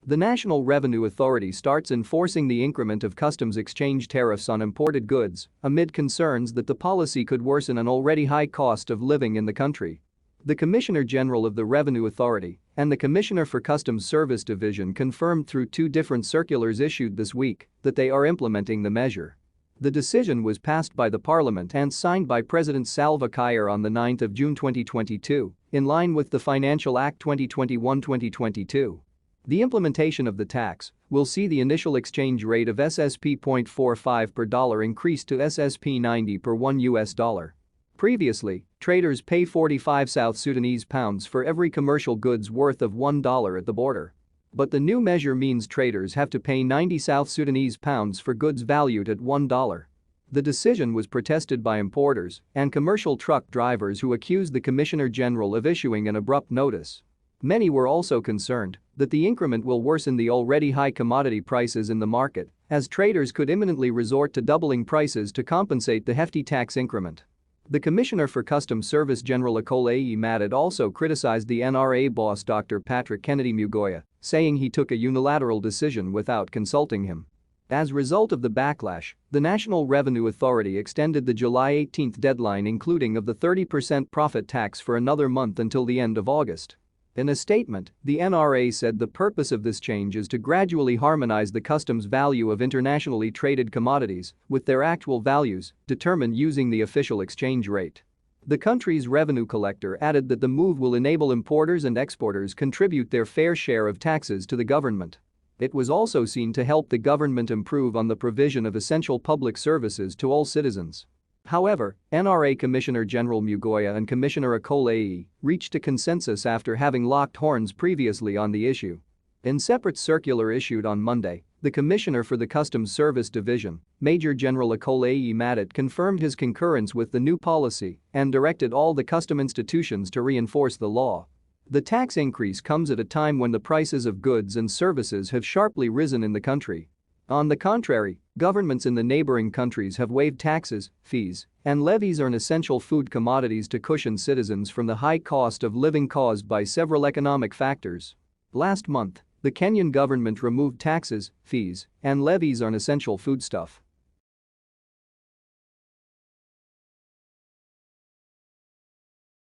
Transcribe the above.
The National Revenue Authority starts enforcing the increment of customs exchange tariffs on imported goods amid concerns that the policy could worsen an already high cost of living in the country. The Commissioner General of the Revenue Authority and the Commissioner for Customs Service Division confirmed through two different circulars issued this week that they are implementing the measure. The decision was passed by the Parliament and signed by President Salva Kiir on 9 June 2022, in line with the Financial Act 2021-2022. The implementation of the tax will see the initial exchange rate of SSP 0.45 per dollar increased to SSP 90 per $1. Previously, traders pay 45 South Sudanese pounds for every commercial goods worth of $1 at the border. But the new measure means traders have to pay 90 South Sudanese pounds for goods valued at $1. The decision was protested by importers and commercial truck drivers who accused the Commissioner General of issuing an abrupt notice. Many were also concerned that the increment will worsen the already high commodity prices in the market, as traders could imminently resort to doubling prices to compensate the hefty tax increment. The Commissioner for Customs Service General Akolai Madad also criticized the NRA boss Dr. Patrick Kennedy Mugoya, saying he took a unilateral decision without consulting him. As a result of the backlash, the National Revenue Authority extended the July 18 deadline including of the 30% profit tax for another month until the end of August. In a statement, the NRA said the purpose of this change is to gradually harmonize the customs value of internationally traded commodities with their actual values, determined using the official exchange rate. The country's revenue collector added that the move will enable importers and exporters contribute their fair share of taxes to the government. It was also seen to help the government improve on the provision of essential public services to all citizens. However, NRA Commissioner General Mugoya and Commissioner Akolai reached a consensus after having locked horns previously on the issue. In separate circular issued on Monday, the Commissioner for the Customs Service Division, Major General Akolai Madad confirmed his concurrence with the new policy and directed all the custom institutions to reinforce the law. The tax increase comes at a time when the prices of goods and services have sharply risen in the country. On the contrary, governments in the neighboring countries have waived taxes, fees, and levies on essential food commodities to cushion citizens from the high cost of living caused by several economic factors. Last month, the Kenyan government removed taxes, fees, and levies on essential foodstuff.